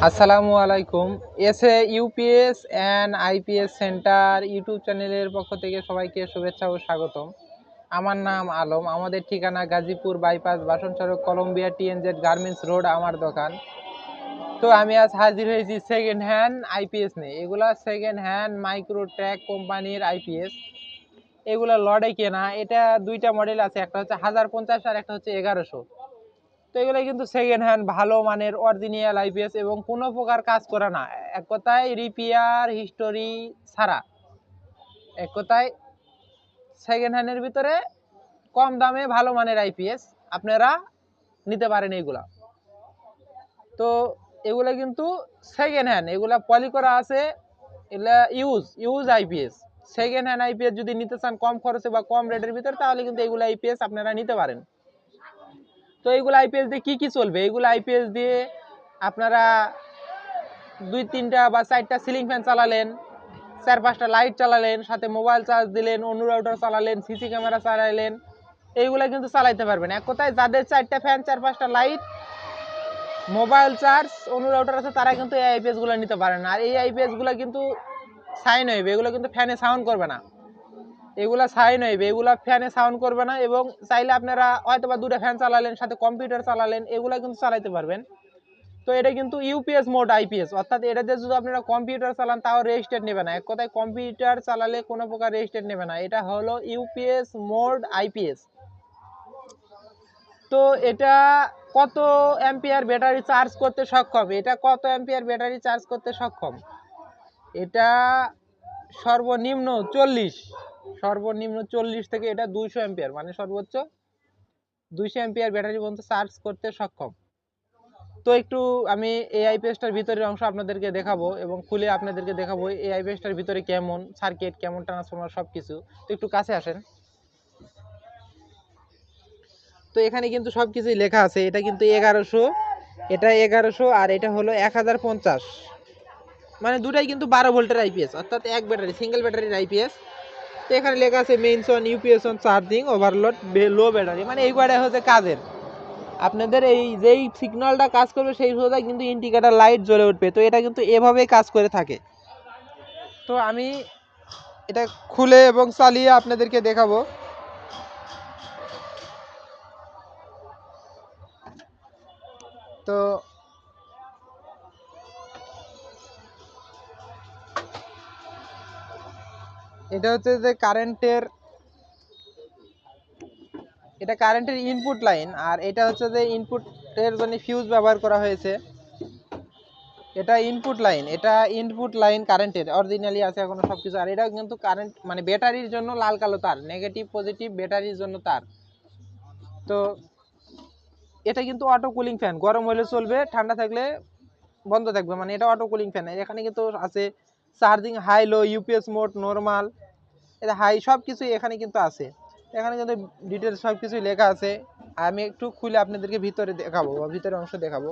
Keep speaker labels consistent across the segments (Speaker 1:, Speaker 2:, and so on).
Speaker 1: আসসালামু আলাইকুম। SA UPS and IPS centre YouTube চ্যানেলের পক্ষ থেকে সবাইকে শুভেচ্ছা ও স্বাগতম। আমার নাম আলম। আমাদের ঠিকানা গাজীপুর বাইপাস, বাসন সড়ক, কলম্বিয়া টিএনজেড গার্মেন্টস রোড আমার দোকান। তো আমি আজ হাজির হয়েছি সেকেন্ড হ্যান্ড আইপিএস নিয়ে। এগুলা সেকেন্ড হ্যান্ড মাইক্রোট্র্যাক কোম্পানির আইপিএস। এগুলো লড়ে কেনা। এটা দুইটা মডেল আছে, একটা হচ্ছে 1050 আর একটা হচ্ছে 1100। তো এগুলো কিন্তু সেকেন্ড হ্যান্ড ভালো মানের অরিজিনাল আইপিএস এবং কোনো প্রকার কাজ করে না, এক কথায় রিপেয়ার হিস্টোরি ছাড়া। এক কথায় সেকেন্ড হ্যান্ডের ভিতরে কম দামে ভালো মানের আইপিএস আপনারা নিতে পারেন এগুলা। তো এগুলা কিন্তু সেকেন্ড হ্যান্ড, এগুলা পলি করা আছে, এগুলা use IPS. Second hand IPS যদি নিতে চান কম খরচে বা কম রেটের ভিতরে, তাহলে কিন্তু এগুলো আইপিএস আপনারা নিতে পারেন। তো এইগুলো আইপিএস দিয়ে কি কি চলবে? এইগুলো আইপিএস দিয়ে আপনারা 2-3টা বা 4টা সিলিং ফ্যান চালালেন, 4-5টা লাইট চালালেন, সাথে মোবাইল চার্জ দিলেন, অনু রাউটার চালালেন, সিসি ক্যামেরা চালাইলেন, এইগুলো কিন্তু চালাইতে পারবেন। এক কথায় যাদের 4টা ফ্যান, 4-5টা লাইট, মোবাইল চার্জ, অনু রাউটার আছে, তারা কিন্তু এই আইপিএস গুলো নিতে পারেন। আর এই আইপিএস গুলো কিন্তু সাইন হইবে, এগুলো কিন্তু ফ্যানে সাউন্ড করবে না। এগুলা সাইন হইবে, এগুলা ফ্যানে সাউন্ড করবে না। এবং চাইলে আপনারা হয়তো বা 2টা ফ্যান চালালেন, সাথে কম্পিউটার চালালেন, এগুলা কিন্তু চালাইতে পারবেন। তো এটা কিন্তু ইউপিএস মোড আইপিএস, অর্থাৎ এটাতে যদি আপনারা কম্পিউটার চালান তাও রেজিস্টার নেবে না। এক কথায় কম্পিউটার চালালে কোনো প্রকার রেজিস্টার নেবে না। এটা হলো ইউপিএস মোড আইপিএস। তো এটা কত অ্যাম্পিয়ার ব্যাটারি চার্জ করতে সক্ষম? এটা কত অ্যাম্পিয়ার ব্যাটারি চার্জ করতে সক্ষম? এটা সর্বনিম্ন 40 থেকে এটা 200 অ্যাম্পিয়ার, মানে সর্বোচ্চ 200 অ্যাম্পিয়ার ব্যাটারি পর্যন্ত চার্জ করতে সক্ষম। তো একটু আমি এই আইপিএসটার ভিতরের অংশ আপনাদেরকে দেখাবো এবং খুলে আপনাদেরকে দেখাবো এই আইপিএসটার ভিতরে কেমন সার্কিট, কেমন ট্রান্সফরমার, সবকিছু। তো একটু কাছে আসেন। তো এখানে কিন্তু সবকিছুই লেখা আছে। এটা কিন্তু 1100, এটা 1100 আর এটা হলো 1050, মানে দুটাই কিন্তু 12 ভোল্টের আইপিএস, অর্থাৎ এক ব্যাটারি, সিঙ্গেল ব্যাটারির আইপিএস। তো এখানে লেখা আছে means on UPS on charging overload low battery, মানে এই কয়টা হচ্ছে কাজের। আপনাদের এই যেই সিগন্যালটা কাজ করবে সেই সোজা কিন্তু ইন্ডিকেটর লাইট জ্বলে উঠবে। তো এটা কিন্তু এভাবেই কাজ করে থাকে। তো আমি এটা খুলে এবং চালিয়ে আপনাদেরকে দেখাবো। তো এটা হচ্ছে যে কারেন্টের ইনপুট লাইন, আর এটা হচ্ছে যে ইনপুটের জন্য ফিউজ ব্যবহার করা হয়েছে। এটা ইনপুট লাইন কারেন্টের অরিজিনালি আছে এখনো সবকিছু। আর এটা কিন্তু কারেন্ট, মানে ব্যাটারির জন্য লাল কালো তার, নেগেটিভ পজিটিভ ব্যাটারির জন্য তার। তো এটা কিন্তু অটো কুলিং ফ্যান, গরম হলে চলবে, ঠান্ডা থাকলে বন্ধ থাকবে, মানে এটা অটো কুলিং ফ্যান। এখানে কিন্তু আছে চার্জিং হাই, লো, ইউপিএস মোড, নরমাল, এটা হাই, সব কিছুই এখানে কিন্তু আছে। এখানে কিন্তু ডিটেলস সব কিছুই লেখা আছে। আমি একটু খুলে আপনাদেরকে ভিতরে দেখাবো বা ভিতরের অংশ দেখাবো।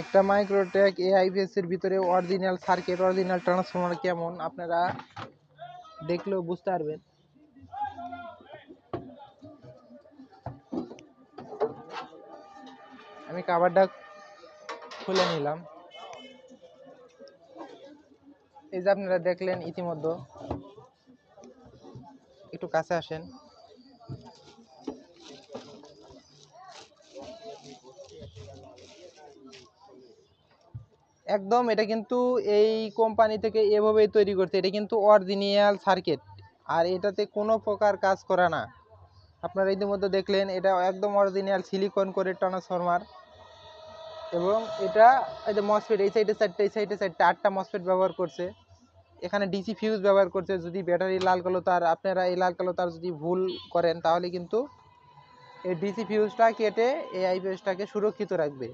Speaker 1: একটা মাইক্রোট্র্যাক এ আইপিএস এর ভিতরে অরিজিনাল সার্কিট, অরিজিনাল ট্রান্সফরমার কেমন আপনারা দেখলেও বুঝতে পারবেন। আমি কভারটা খুলে নিলাম। এই যে আপনারা দেখলেন ইতিমধ্যে। একটু কাছে আসেন। একদম এটা কিন্তু এই কোম্পানি থেকে এভাবেই তৈরি করছে। এটা কিন্তু অরিজিনাল সার্কিট, আর এটাতে কোনো প্রকার কাজ করা না। আপনারা ইতিমধ্যে দেখলেন এটা একদম অরিজিনাল সিলিকন করে ট্রান্সফরমার। এবং এটা এই যে মসফেট, এই সাইডে 4টা, এই সাইডে 4টা, 8টা মসফেট ব্যবহার করছে। এখানে ডিসি ফিউজ ব্যবহার করছে। যদি ব্যাটারি লাল কালো তার, আপনারা এই লাল কালো তার যদি ভুল করেন, তাহলে কিন্তু এই ডিসি ফিউজটা কেটে এই আইপিএসটাকে সুরক্ষিত রাখবে।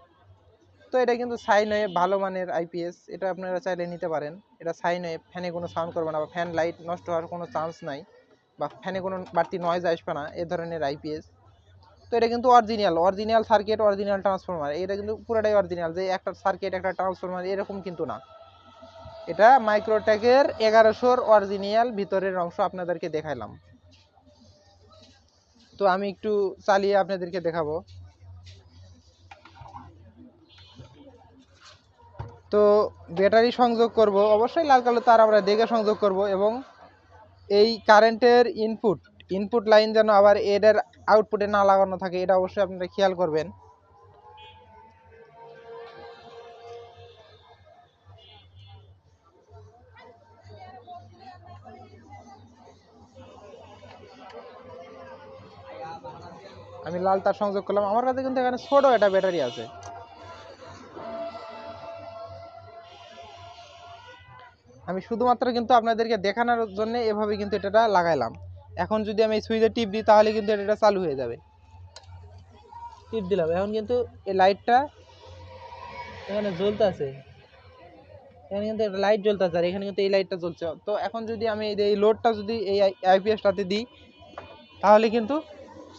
Speaker 1: তো এটা কিন্তু সাইন ওয়েভ ভালো মানের আইপিএস, এটা আপনারা চাইলে নিতে পারেন। এটা সাইন ওয়েভ, ফ্যানে কোনো সাউন্ড করবে না বা ফ্যান লাইট নষ্ট হওয়ার কোনো চান্স নাই বা ফ্যানে কোনো বাড়তি নয়েজ আসবে না, এ ধরনের আইপিএস। তো এটা কিন্তু অরিজিনাল সার্কিট, অরিজিনাল ট্রান্সফরমার, এটা কিন্তু পুরোটাই অরিজিনাল, যে একটা সার্কিট একটা ট্রান্সফরমার এরকম কিন্তু না। এটা মাইক্রোটেকের 1100-র অরিজিনাল ভিতরের অংশ আপনাদেরকে দেখাইলাম। তো আমি একটু চালিয়ে আপনাদেরকে দেখাবো। তো ব্যাটারি সংযোগ করব, অবশ্যই লাল কালো তার আমরা দেখে সংযোগ করব, এবং এই কারেন্টের ইনপুট লাইন যেন আবার এদের আউটপুটে না লাগানো থাকে, এটা অবশ্যই আপনারা খেয়াল করবেন। আমি লাল তার সংযোগ করলাম, আমার কাছে কিন্তু এখানে ছোট একটা ব্যাটারি আছে। আমি শুধুমাত্র কিন্তু আপনাদেরকে দেখানোর জন্য এভাবে কিন্তু এটা লাগাইলাম। এখন যদি আমি এই সুইচে টিপ দিই তাহলে কিন্তু এটা চালু হয়ে যাবে। টিপ দিলাম, এখন কিন্তু এই লাইটটা এখানে জ্বলতেছে, এখানে কিন্তু একটা লাইট জ্বলতেছে, আর এখানে কিন্তু এই লাইটটা জ্বলছে। তো এখন যদি আমি এই লোডটা যদি এই আইপিএসটাতে দিই তাহলে কিন্তু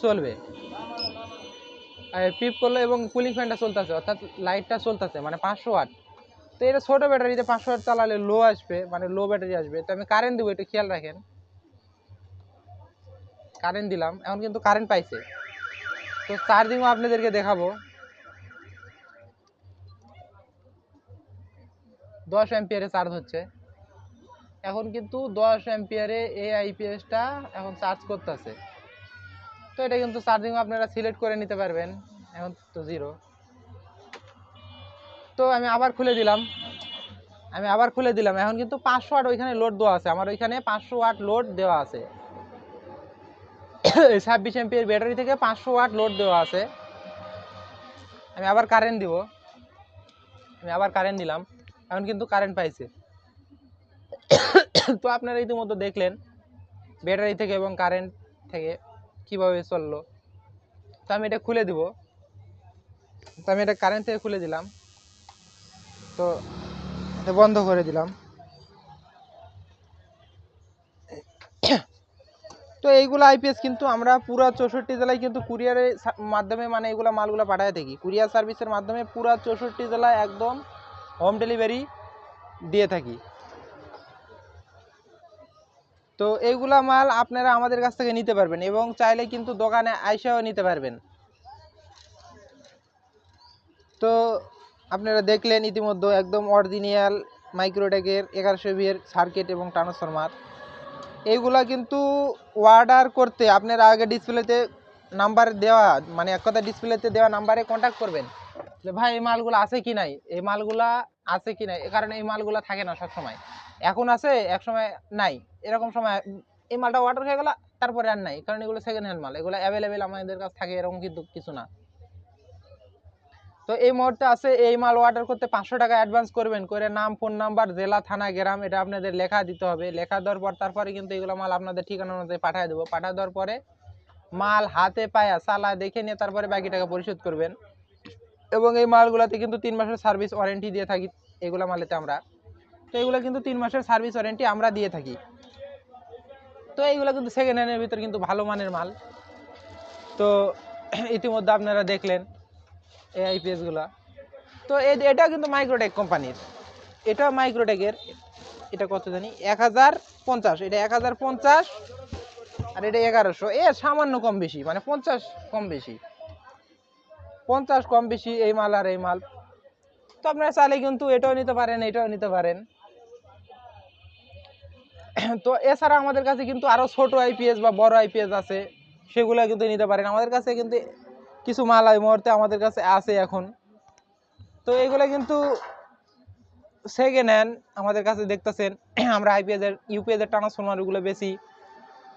Speaker 1: চলবে, আর পিপ করলো এবং কুলিং ফ্যানটা চলতেছে, অর্থাৎ লাইটটা চলতেছে, মানে 500 ওয়াট। তো এটা ছোটো ব্যাটারিতে 500 ওয়াট চালালে লো আসবে, মানে লো ব্যাটারি আসবে। তো আমি কারেন্ট দেবো, একটু খেয়াল রাখেন। কারেন্ট দিলাম, এখন কিন্তু কারেন্ট পাইছে। তো চার্জিংও আপনাদেরকে দেখাবো। 10 অ্যাম্পিয়ারে চার্জ হচ্ছে এখন, কিন্তু 10 অ্যাম্পিয়ারে এই আইপিএসটা এখন চার্জ করতেছে। তো এটা কিন্তু চার্জিংও আপনারা সিলেক্ট করে নিতে পারবেন। এখন তো 0। তো আমি আবার খুলে দিলাম, এখন কিন্তু 500 ওয়াট ওইখানে লোড দেওয়া আছে, আমার ওইখানে 500 ওয়াট লোড দেওয়া আছে। 26 এমপিএর ব্যাটারি থেকে 500 ওয়াট লোড দেওয়া আছে। আমি আবার কারেন্ট দিলাম, এখন কিন্তু কারেন্ট পাইছে। তো আপনারা ইতিমধ্যে দেখলেন ব্যাটারি থেকে এবং কারেন্ট থেকে কিভাবে চললো। তো আমি এটা খুলে দিব, তো আমি এটা কারেন্ট থেকে খুলে দিলাম, তো এটা বন্ধ করে দিলাম। তো এইগুলো আইপিএস কিন্তু আমরা পুরো 64 জেলায় কিন্তু কুরিয়ারের মাধ্যমে, মানে এইগুলো মালগুলো পাঠায় থাকি কুরিয়ার সার্ভিসের মাধ্যমে, পুরো 64 জেলায় একদম হোম ডেলিভারি দিয়ে থাকি। তো এইগুলা মাল আপনারা আমাদের কাছ থেকে নিতে পারবেন, এবং চাইলে কিন্তু দোকানে আইসাও নিতে পারবেন। তো আপনারা দেখলেন ইতিমধ্যে একদম অরিজিনাল মাইক্রোটেকের 1100 এর সার্কিট এবং ট্রান্সফরমার। এইগুলা কিন্তু অর্ডার করতে আপনারা আগে ডিসপ্লেতে নাম্বার দেওয়া, মানে এক কথা ডিসপ্লেতে দেওয়া নাম্বারে কন্ট্যাক্ট করবেন যে ভাই এই মালগুলো আছে কি নাই, কারণ এই মালগুলো থাকে না সব সময়। এখন আছে, এক সময় নাই, এরকম সময় এই মালটা অর্ডার হয়ে গেল তারপরে আর নাই, কারণ এগুলো সেকেন্ড হ্যান্ড মাল, এগুলো অ্যাভেলেবেল আমাদের কাছে থাকে, এরকম কিন্তু কিছু না। তো এই মুহূর্তে আছে, এই মাল অর্ডার করতে 500 টাকা অ্যাডভান্স করবেন, করে নাম, ফোন নাম্বার, জেলা, থানা, গ্রাম এটা আপনাদের লেখা দিতে হবে। লেখা দেওয়ার পর তারপরে কিন্তু এগুলো মাল আপনাদের ঠিকানা অনুযায়ী পাঠিয়ে দেবো। পাঠিয়ে দেওয়ার পরে মাল হাতে পায়া চালা দেখে নিয়ে তারপরে বাকি টাকা পরিশোধ করবেন। এবং এই মালগুলোতে কিন্তু 3 মাসের সার্ভিস ওয়ারেন্টি দিয়ে থাকি এগুলো মালেতে আমরা। তো এগুলো কিন্তু 3 মাসের সার্ভিস ওয়ারেন্টি আমরা দিয়ে থাকি। তো এইগুলো কিন্তু সেকেন্ড হ্যান্ডের ভিতর কিন্তু ভালো মানের মাল। তো ইতিমধ্যে আপনারা দেখলেন এই আইপিএসগুলো। তো এটা কিন্তু মাইক্রোটেক কোম্পানির, এটা মাইক্রোটেকের, এটা কত জানি 1050, এটা 1050, আর এটা 1100, সামান্য কম বেশি, মানে 50 কম বেশি, 50 কম বেশি এই মাল আর এই মাল। তো আপনারা চাইলে কিন্তু এটাও নিতে পারেন, এটাও নিতে পারেন। তো এছাড়া আমাদের কাছে কিন্তু আরো ছোট আইপিএস বা বড় আইপিএস আছে, সেগুলো কিন্তু নিতে পারেন। আমাদের কাছে কিন্তু কিছু মাল এই মুহূর্তে আমাদের কাছে আছে এখন। তো এগুলো কিন্তু সেকেন্ড হ্যান্ড আমাদের কাছে দেখতেছেন। আমরা ইউপিএস এর ট্রান্সফরমারগুলো বেশি,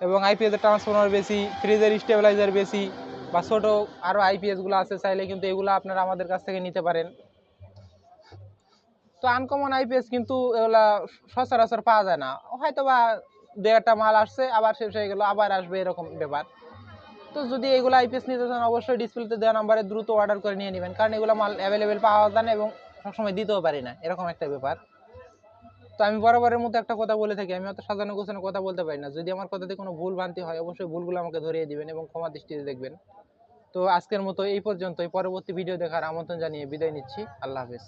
Speaker 1: এবং আইপিএস এর ট্রান্সফরমার বেশি, ফ্রিজের স্টেবিলাইজার বেশি, বা ছোটো আরও আইপিএসগুলো আছে, চাইলে কিন্তু এগুলো আপনারা আমাদের কাছ থেকে নিতে পারেন। তো আনকমন আইপিএস কিন্তু এগুলা সচরাচর পাওয়া যায় না, হয়তো বা 2-1টা মাল আসছে আবার শেষ হয়ে গেল, আবার আসবে, এরকম ব্যাপার। তো যদি এগুলো আইপিএস নিতে চান অবশ্যই ডিসপ্লেতে দেওয়া নাম্বারে দ্রুত অর্ডার করে নিয়ে নেবেন, কারণ এগুলো মাল অ্যাভেলেবেল পাওয়া যায় না এবং সবসময় দিতেও পারি না, এরকম একটা ব্যাপার। তো আমি বরাবরের মতো একটা কথা বলে থাকি, আমি অত সাজানো গোছানো কথা বলতে পারি না। যদি আমার কথাতে কোনো ভুল ভ্রান্তি হয় অবশ্যই ভুলগুলো আমাকে ধরিয়ে দিবেন এবং ক্ষমা দৃষ্টিতে দেখবেন। তো আজকের মতো এই পর্যন্তই। পরবর্তী ভিডিও দেখার আমন্ত্রণ জানিয়ে বিদায় নিচ্ছি। আল্লাহ হাফেজ।